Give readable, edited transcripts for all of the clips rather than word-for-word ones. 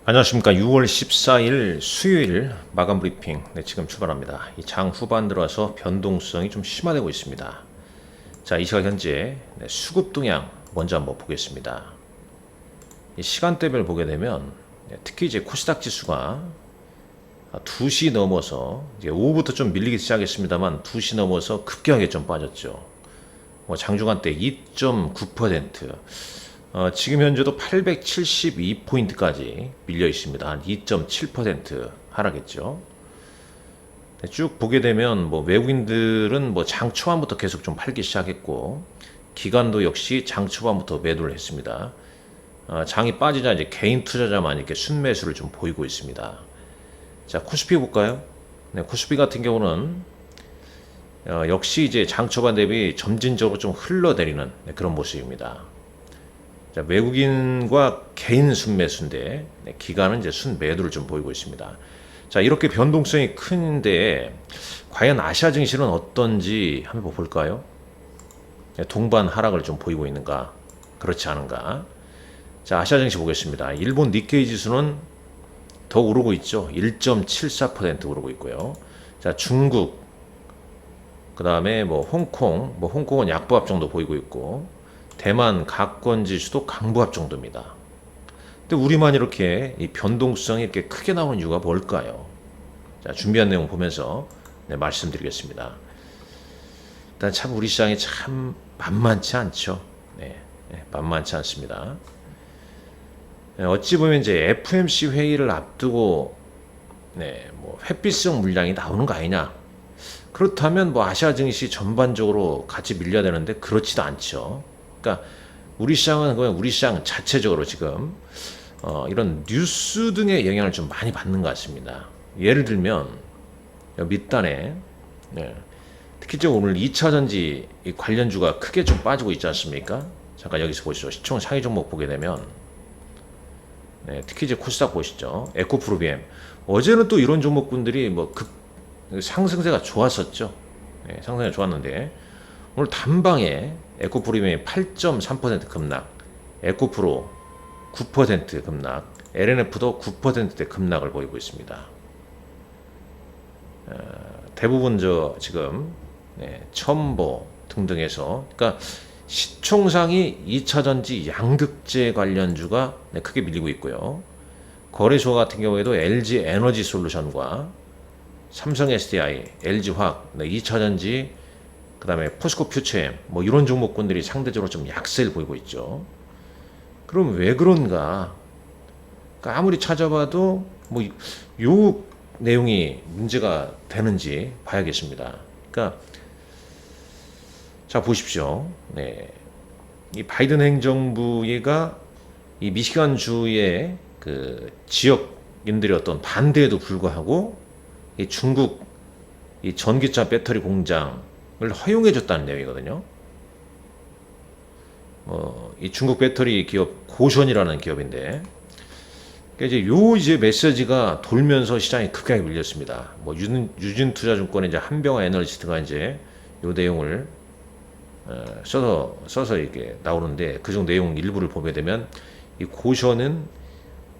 안녕하십니까. 6월 14일 수요일 마감 브리핑 지금 출발합니다. 이 장 후반 들어와서 변동성이 좀 심화되고 있습니다. 자, 이 시각 현재 수급 동향 먼저 한번 보겠습니다. 이 시간대별 보게 되면 특히 이제 코스닥 지수가 2시 넘어서 이제 오후부터 좀 밀리기 시작했습니다만 2시 넘어서 급격하게 좀 빠졌죠. 장중한 때 2.9%, 지금 현재도 872포인트까지 밀려 있습니다. 한 2.7% 하락했죠. 쭉 보게 되면 외국인들은 장 초반부터 계속 좀 팔기 시작했고, 기관도 역시 장 초반부터 매도를 했습니다. 장이 빠지자 이제 개인 투자자만 이렇게 순매수를 좀 보이고 있습니다. 자, 코스피 볼까요? 네, 코스피 같은 경우는 역시 이제 장 초반 대비 점진적으로 좀 흘러내리는 그런 모습입니다. 자, 외국인과 개인 순매수인데 기관은 이제 순매도를 좀 보이고 있습니다. 자, 이렇게 변동성이 큰데 과연 아시아 증시는 어떤지 한번 볼까요? 동반 하락을 좀 보이고 있는가, 그렇지 않은가. 자, 아시아 증시 보겠습니다. 일본 니케이 지수는 더 오르고 있죠. 1.74% 오르고 있고요. 자, 중국, 그 다음에 홍콩, 홍콩은 약보합 정도 보이고 있고, 대만 각권 지수도 강보합 정도입니다. 근데 우리만 이렇게 이 변동성이 이렇게 크게 나오는 이유가 뭘까요? 자, 준비한 내용 보면서 말씀드리겠습니다. 일단 참 우리 시장이 참 만만치 않죠. 만만치 않습니다. 어찌 보면 이제 FOMC 회의를 앞두고 회피성 물량이 나오는 거 아니냐? 그렇다면 아시아 증시 전반적으로 같이 밀려야 되는데 그렇지도 않죠. 그러니까 우리 시장은 그냥 우리 시장 자체적으로 지금 이런 뉴스 등의 영향을 좀 많이 받는 것 같습니다. 예를 들면 밑단에 특히적으로 오늘 2차전지 관련주가 크게 좀 빠지고 있지 않습니까? 잠깐 여기서 보시죠. 시총 상위 종목 보게 되면 특히 이제 코스닥 보시죠. 에코프로비엠. 어제는 또 이런 종목군들이 상승세가 좋았었죠. 상승세가 좋았는데 오늘 단방에 에코프로비엠이 8.3% 급락, 에코프로 9% 급락, LNF도 9%대 급락을 보이고 있습니다. 대부분 지금 첨보 등등에서, 그러니까 시총상이 2차전지 양극재 관련주가 크게 밀리고 있고요. 거래소 같은 경우에도 LG 에너지 솔루션과 삼성 SDI, LG화학, 2차전지, 그 다음에 포스코 퓨처엠, 이런 종목군들이 상대적으로 좀 약세를 보이고 있죠. 그럼 왜 그런가? 그러니까 아무리 찾아봐도 요 내용이 문제가 되는지 봐야겠습니다. 그러니까 자, 보십시오. 이 바이든 행정부가 이 미시간 주의 그 지역인들의 어떤 반대에도 불구하고 이 중국 이 전기차 배터리 공장을 허용해줬다는 내용이거든요. 이 중국 배터리 기업 고션이라는 기업인데, 그러니까 이제 메시지가 돌면서 시장이 급하게 밀렸습니다. 유진투자증권의 이제 한병화 애널리스트가 이제 요 내용을 써서 이렇게 나오는데, 그중 내용 일부를 보게 되면 이 고션은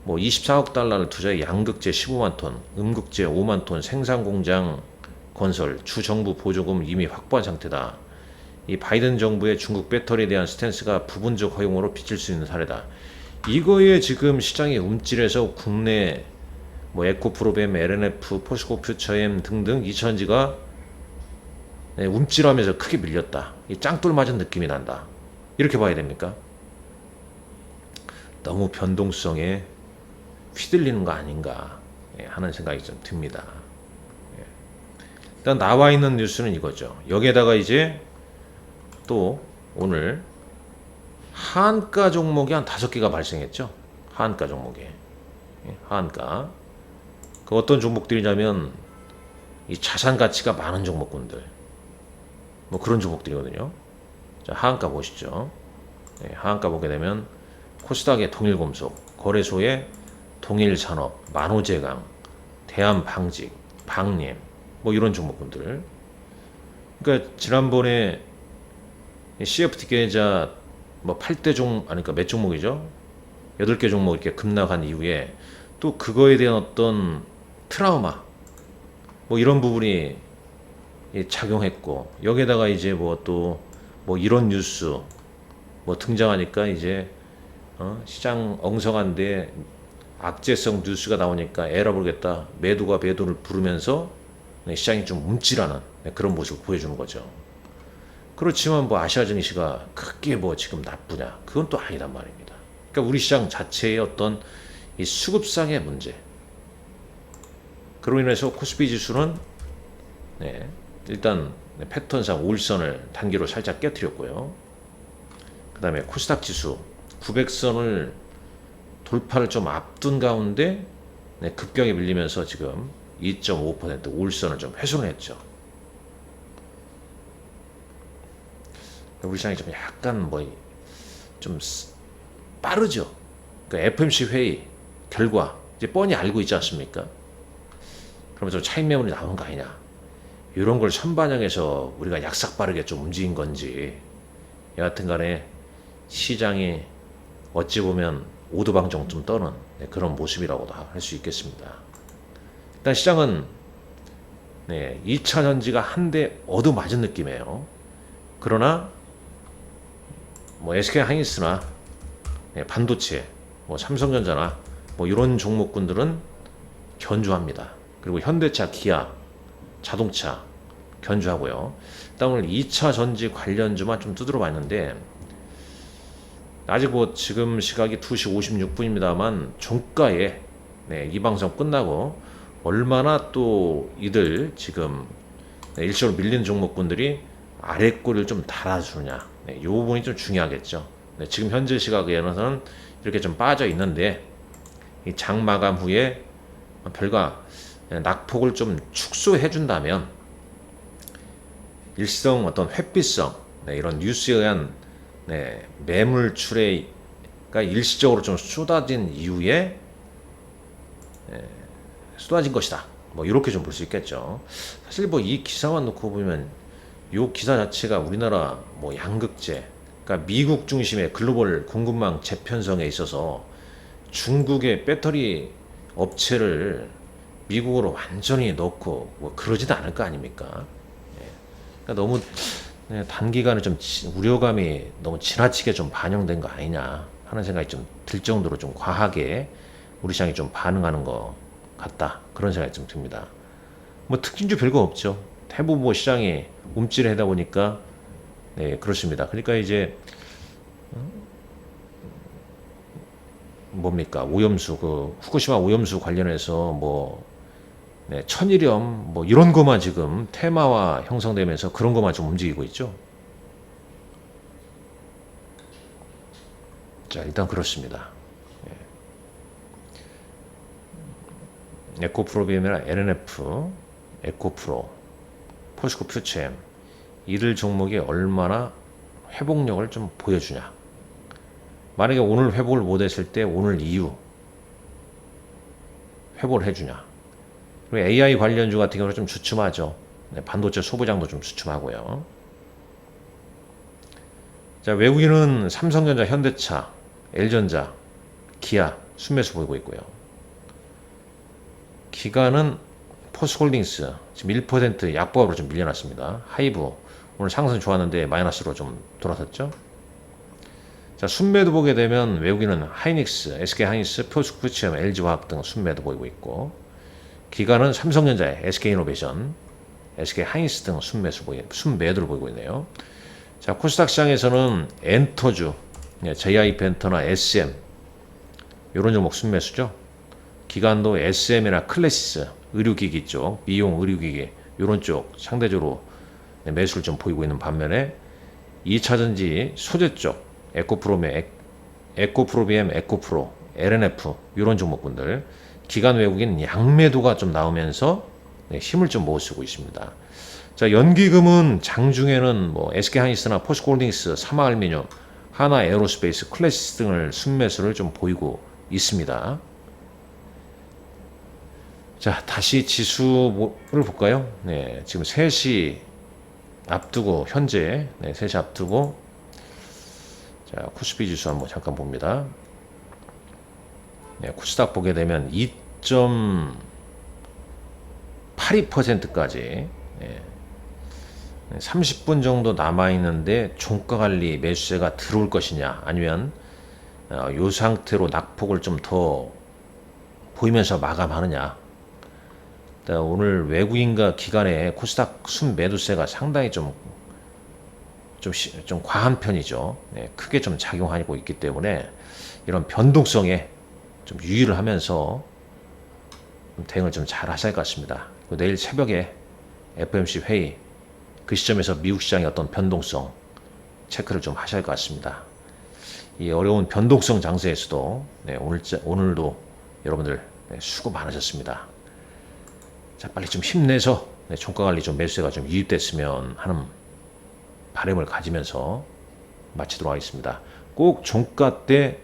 24억 달러를 투자해 양극재 15만 톤, 음극재 5만 톤 생산 공장 건설, 주 정부 보조금 이미 확보한 상태다. 이 바이든 정부의 중국 배터리에 대한 스탠스가 부분적 허용으로 비칠 수 있는 사례다. 이거에 지금 시장이 움찔해서 국내 에코프로뱀, LNF, 포스코 퓨처엠 등등 2차전지가 움찔하면서 크게 밀렸다. 이 짱돌 맞은 느낌이 난다. 이렇게 봐야 됩니까? 너무 변동성에 휘둘리는 거 아닌가 하는 생각이 좀 듭니다. 일단 나와 있는 뉴스는 이거죠. 여기에다가 이제 또 오늘 하한가 종목이 한 5개가 발생했죠. 하한가 종목이. 하한가. 그 어떤 종목들이냐면 이 자산 가치가 많은 종목군들. 그런 종목들이거든요. 자, 하한가 보시죠. 하한가 보게 되면 코스닥의 동일금속, 거래소의 동일산업, 만호제강, 대한방직, 방림, 이런 종목군들. 그러니까 지난번에 CFT 계좌 8대 그러니까 몇 종목이죠? 8개 종목 이렇게 급락한 이후에 또 그거에 대한 어떤 트라우마 뭐 이런 부분이 작용했고, 여기에다가 이제 뭐 또 뭐 이런 뉴스 뭐 등장하니까 이제 시장 엉성한데 악재성 뉴스가 나오니까 에라 모르겠다, 매도가 매도를 부르면서 시장이 좀 움찔하는 그런 모습을 보여주는 거죠. 그렇지만 뭐 아시아 증시가 크게 뭐 지금 나쁘냐, 그건 또 아니란 말입니다. 그러니까 우리 시장 자체의 어떤 이 수급상의 문제, 그로 인해서 코스피 지수는 일단 패턴상 5일선을 단기로 살짝 깨뜨렸고요. 그 다음에 코스닥 지수 900선을 돌파를 좀 앞둔 가운데 급격히 밀리면서 지금 2.5% 5일선을 좀 훼손을 했죠. 우리 시장이 좀 약간 뭐 좀 빠르죠. 그러니까 FMC 회의 결과 이제 뻔히 알고 있지 않습니까? 그러면 좀 차익 매물이 나오는 거 아니냐, 이런 걸 선반영해서 우리가 약삭빠르게 좀 움직인 건지, 여하튼 간에 시장이 어찌 보면 오두방정 좀 떠는 그런 모습이라고도 할 수 있겠습니다. 일단 시장은 2차 전지가 한 대 얻어맞은 느낌이에요. 그러나 뭐 SK 하이닉스나 반도체, 뭐 삼성전자나 뭐 이런 종목군들은 견주합니다. 그리고 현대차, 기아, 자동차 견주하고요. 일단 오늘 2차 전지 관련주만 좀 두드려 봤는데, 아직 뭐 지금 시각이 2시 56분입니다만 종가에 이 방송 끝나고 얼마나 또 이들 지금 일시적으로 밀린 종목군들이 아랫꼬리를 좀 달아주느냐, 이 부분이 좀 중요하겠죠. 지금 현재 시각에는 이렇게 좀 빠져 있는데, 이 장 마감 후에 별과 낙폭을 좀 축소해 준다면 일시성 어떤 회피성 이런 뉴스에 의한 매물출회가 일시적으로 좀 쏟아진 이후에 쏟아진 것이다, 뭐 이렇게 좀 볼 수 있겠죠. 사실 뭐 이 기사만 놓고 보면 이 기사 자체가 우리나라 뭐 양극재, 그러니까 미국 중심의 글로벌 공급망 재편성에 있어서 중국의 배터리 업체를 미국으로 완전히 넣고 뭐 그러지도 않을 거 아닙니까? 그러니까 너무 단기간에 좀 우려감이 너무 지나치게 좀 반영된 거 아니냐 하는 생각이 좀 들 정도로 좀 과하게 우리 시장이 좀 반응하는 것 같다, 그런 생각이 좀 듭니다. 뭐 특징주 별거 없죠. 대부분 뭐 시장이 움찔하다 보니까 그렇습니다. 그러니까 이제 뭡니까, 오염수, 그 후쿠시마 오염수 관련해서 뭐 천일염 뭐 이런 것만 지금 테마화 형성되면서 그런 것만 좀 움직이고 있죠. 자, 일단 그렇습니다. 에코프로비엠이나 LNF, 에코프로, 포스코 퓨처엠, 이들 종목이 얼마나 회복력을 좀 보여주냐. 만약에 오늘 회복을 못했을 때 오늘 이후 회복을 해주냐. 그리고 AI 관련주 같은 경우는 좀 주춤하죠. 반도체 소부장도 좀 주춤하고요. 자, 외국인은 삼성전자, 현대차, LG전자, 기아 순매수 보이고 있고요. 기관은 포스홀딩스 지금 1% 약보합으로 좀 밀려났습니다. 하이브 오늘 상승 좋았는데 마이너스로 좀 돌아섰죠. 자, 순매도 보게 되면 외국인은 하이닉스, SK 하이닉스, 포스코 퓨처엠, LG화학 등 순매도 보이고 있고, 기관은 삼성전자의 SK이노베이션, SK 하이닉스 등 순매도를 보이고 있네요. 자, 코스닥 시장에서는 엔터주, JI 벤터나 SM 이런 종목 순매수죠. 기관도 SM이나 클래시스, 의료기기 쪽, 미용 의료기기 이런 쪽 상대적으로 매수를 좀 보이고 있는 반면에 2차전지 소재 쪽 에코프로비엠, 에코프로, LNF 이런 종목군들 기관 외국인 양매도가 좀 나오면서 힘을 좀 모으고 있습니다. 자, 연기금은 장중에는 뭐 SK하이닉스나 포스코홀딩스, 삼화알미늄, 하나에어로스페이스, 클래시스 등을 순매수를 좀 보이고 있습니다. 자, 다시 지수를 볼까요? 네, 지금 3시 앞두고 현재 3시 앞두고 자, 코스피 지수 한번 잠깐 봅니다. 코스닥 보게 되면 2.82%까지 30분 정도 남아있는데 종가관리 매수세가 들어올 것이냐, 아니면 이 상태로 낙폭을 좀 더 보이면서 마감하느냐. 오늘 외국인과 기관의 코스닥 순매도세가 상당히 좀 과한 편이죠. 크게 좀 작용하고 있기 때문에 이런 변동성에 좀 유의를 하면서 대응을 좀 잘 하셔야 할 것 같습니다. 내일 새벽에 FOMC 회의, 그 시점에서 미국 시장의 어떤 변동성 체크를 좀 하셔야 할 것 같습니다. 이 어려운 변동성 장세에서도 오늘도 여러분들 수고 많으셨습니다. 자, 빨리 좀 힘내서 종가관리 좀 매수세가 좀 유입됐으면 하는 바람을 가지면서 마치도록 하겠습니다. 꼭 종가 때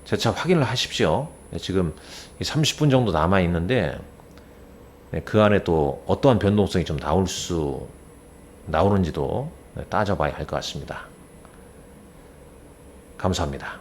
재차 확인을 하십시오. 지금 30분 정도 남아 있는데 그 안에 또 어떠한 변동성이 좀 나오는지도 따져봐야 할 것 같습니다. 감사합니다.